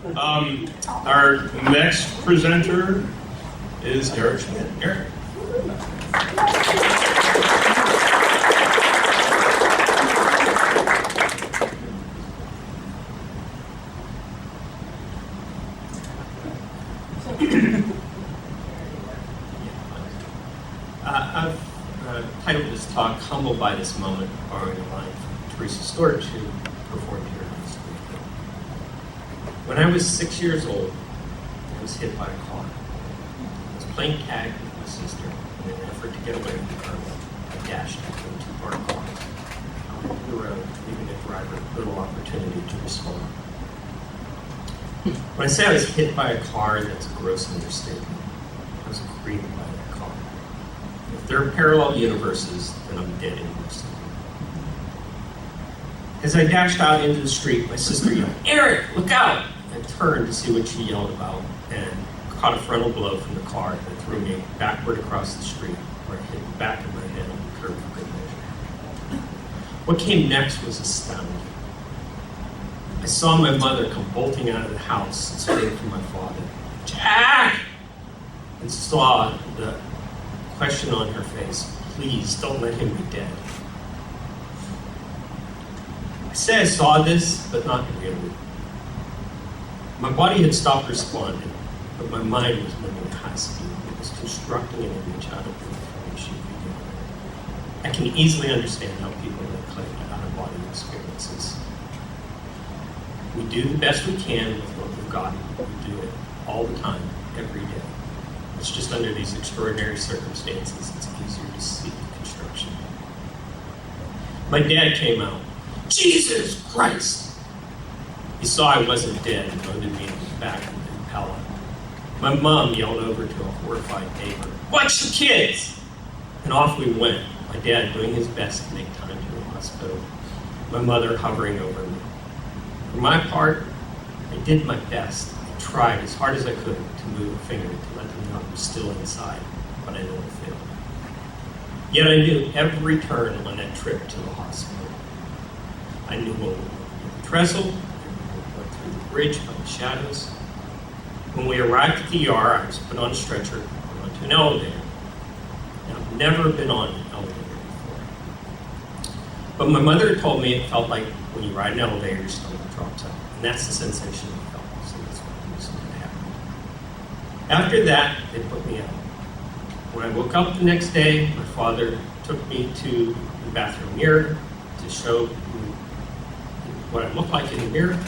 Our next presenter is Eric Schmitt. Eric. I've titled this talk, Humbled by This Moment, borrowing a line from Teresa Storch, who performed here in the school. When I was 6 years old, I was hit by a car. I was playing tag with my sister, and in an effort to get away from the car, I dashed into a two-parked car out on the road, leaving the driver little opportunity to respond. When I say I was hit by a car, that's a gross understatement. I was created by that car. If there are parallel universes, then I'm dead in most of them. As I dashed out into the street, my sister yelled, "Eric, look out!" I turned to see what she yelled about and caught a frontal blow from the car that threw me backward across the street, where I hit the back of my head on the curb for good measure. What came next was astounding. I saw my mother come bolting out of the house and scream for my father, "Jack!" and saw the question on her face, "Please don't let him be dead." I say I saw this, but not really. My body had stopped responding, but my mind was moving at high speed. It was constructing an image out of the information we gathered. I can easily understand how people claim out-of-body experiences. We do the best we can with what we've got. We do it all the time, every day. It's just under these extraordinary circumstances, it's easier to see construction. My dad came out. "Jesus Christ!" He saw I wasn't dead and loaded me in the back of the Impala. My mom yelled over to a horrified neighbor, "Watch the kids!" And off we went, my dad doing his best to make time to the hospital, my mother hovering over me. For my part, I did my best. I tried as hard as I could to move a finger to let them know I was still inside, but I know I failed. Yet I knew every turn on that trip to the hospital. I knew what we went through the trestle, we went through the bridge by the shadows. When we arrived at the ER, I was put on a stretcher and onto an elevator. And I've never been on an elevator before. But my mother told me it felt like when you ride an elevator, your stomach drops out. And that's the sensation I felt, so that's what happened. After that, they put me out. When I woke up the next day, my father took me to the bathroom mirror to show me what I looked like in the mirror.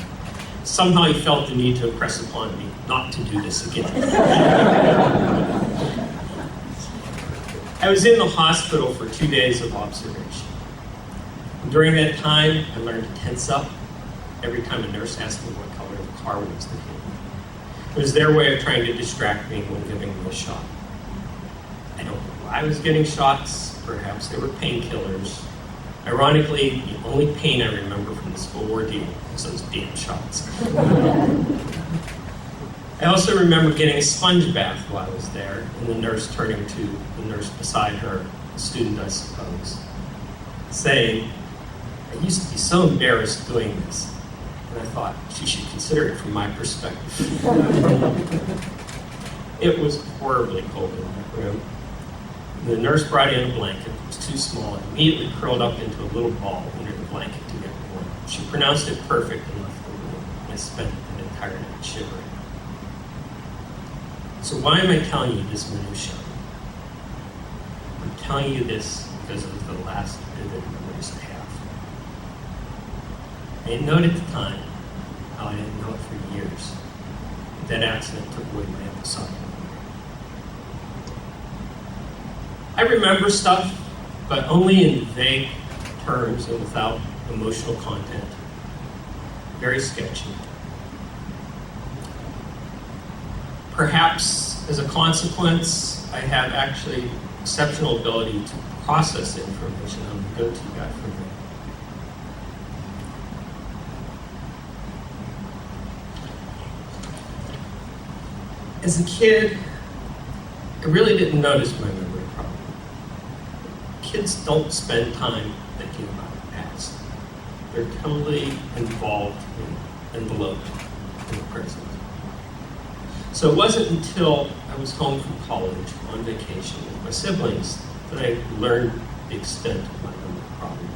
Somehow he felt the need to impress upon me not to do this again. I was in the hospital for 2 days of observation. During that time, I learned to tense up every time a nurse asked me what color the car was that hit me. It was their way of trying to distract me when giving me a shot. I don't know why I was getting shots. Perhaps they were painkillers. Ironically, the only pain I remember from this whole ordeal was those damn shots. I also remember getting a sponge bath while I was there, and the nurse turning to the nurse beside her, a student I suppose, saying, "I used to be so embarrassed doing this." And I thought, she should consider it from my perspective. It was horribly cold in that room. The nurse brought in a blanket. It was too small and immediately curled up into a little ball under the blanket to get warm. She pronounced it perfect and left the room. I spent an entire night shivering. So why am I telling you this minutia? I'm telling you this because of the last vivid memories I have. I didn't know it at the time, how I didn't know it for years. But that accident took away my episodic memory. I remember stuff, but only in vague terms and without emotional content. Very sketchy. Perhaps as a consequence, I have actually exceptional ability to process the information. I'm the go-to guy for me. As a kid, I really didn't notice my memory problem. Kids don't spend time thinking about the past. They're totally involved and enveloped in the present. So it wasn't until I was home from college on vacation with my siblings that I learned the extent of my memory problem.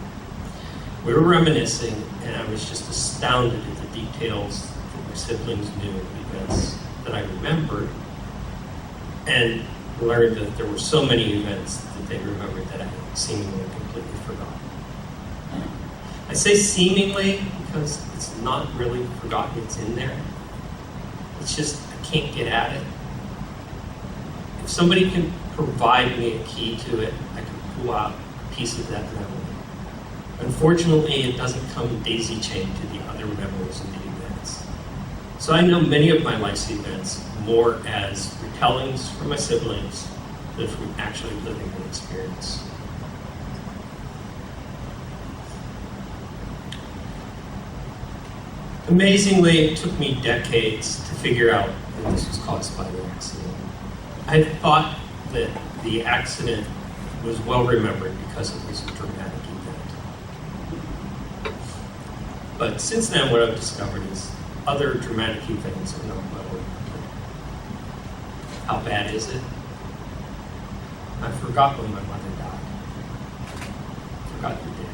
We were reminiscing, and I was just astounded at the details that my siblings knew of events that I remembered, and learned that there were so many events that they remembered that I seemingly completely forgot. I say seemingly because it's not really forgotten, it's in there. It's just, I can't get at it. If somebody can provide me a key to it, I can pull out a piece of that memory. Unfortunately, it doesn't come daisy chained to the other memories of the events. So I know many of my life's events more as retellings from my siblings than from actually living an experience. Amazingly, it took me decades to figure out that this was caused by an accident. I thought that the accident was well remembered because it was a dramatic event. But since then, what I've discovered is other dramatic events are not well remembered. How bad is it? I forgot when my mother died. Forgot the day.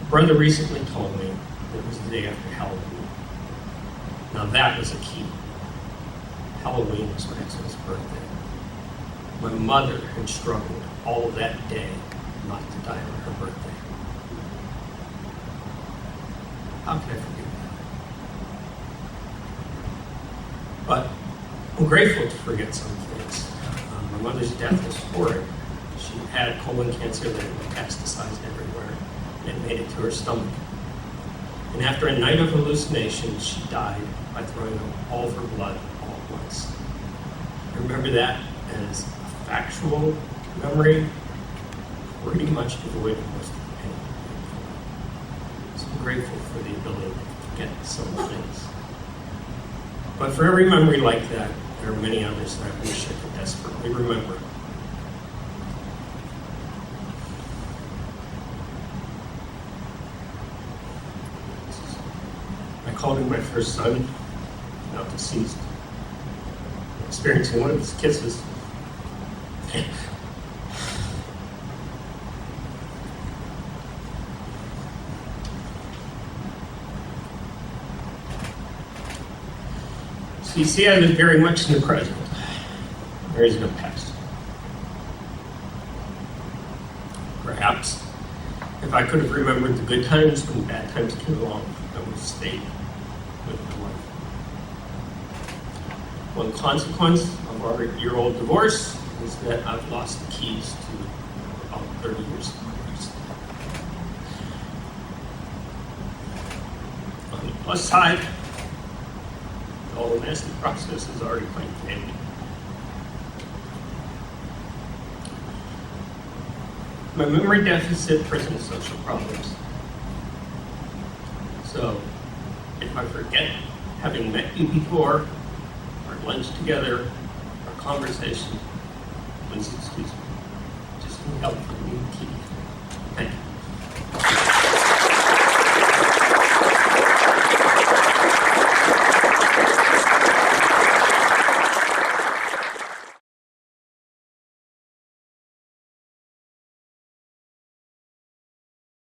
A brother recently told me that it was the day after Halloween. Now that was a key. Halloween was my ex-wife's birthday. My mother had struggled all of that day not to die on her birthday. How can I forget that? But I'm grateful to forget some things. My mother's death was horrid. She had colon cancer that metastasized everywhere, and it made it to her stomach. And after a night of hallucinations, she died by throwing up all of her blood all at once. I remember that as a factual memory, pretty much devoid of most of the pain. So I'm grateful for the ability to forget some things. But for every memory like that, there are many others that I wish I could desperately remember. I called him my first son, now deceased, experiencing one of his kisses. So you see, I live very much in the present. There is no past. Perhaps, if I could have remembered the good times when bad times came along, I would have stayed with my wife. One consequence of our year-old divorce is that I've lost the keys to about 30 years of my life. On the plus side, all the nasty process is already quite ended. My memory deficit presents social problems. So, if I forget having met you before, our lunch together, our conversation, please excuse me. Just need help from me to keep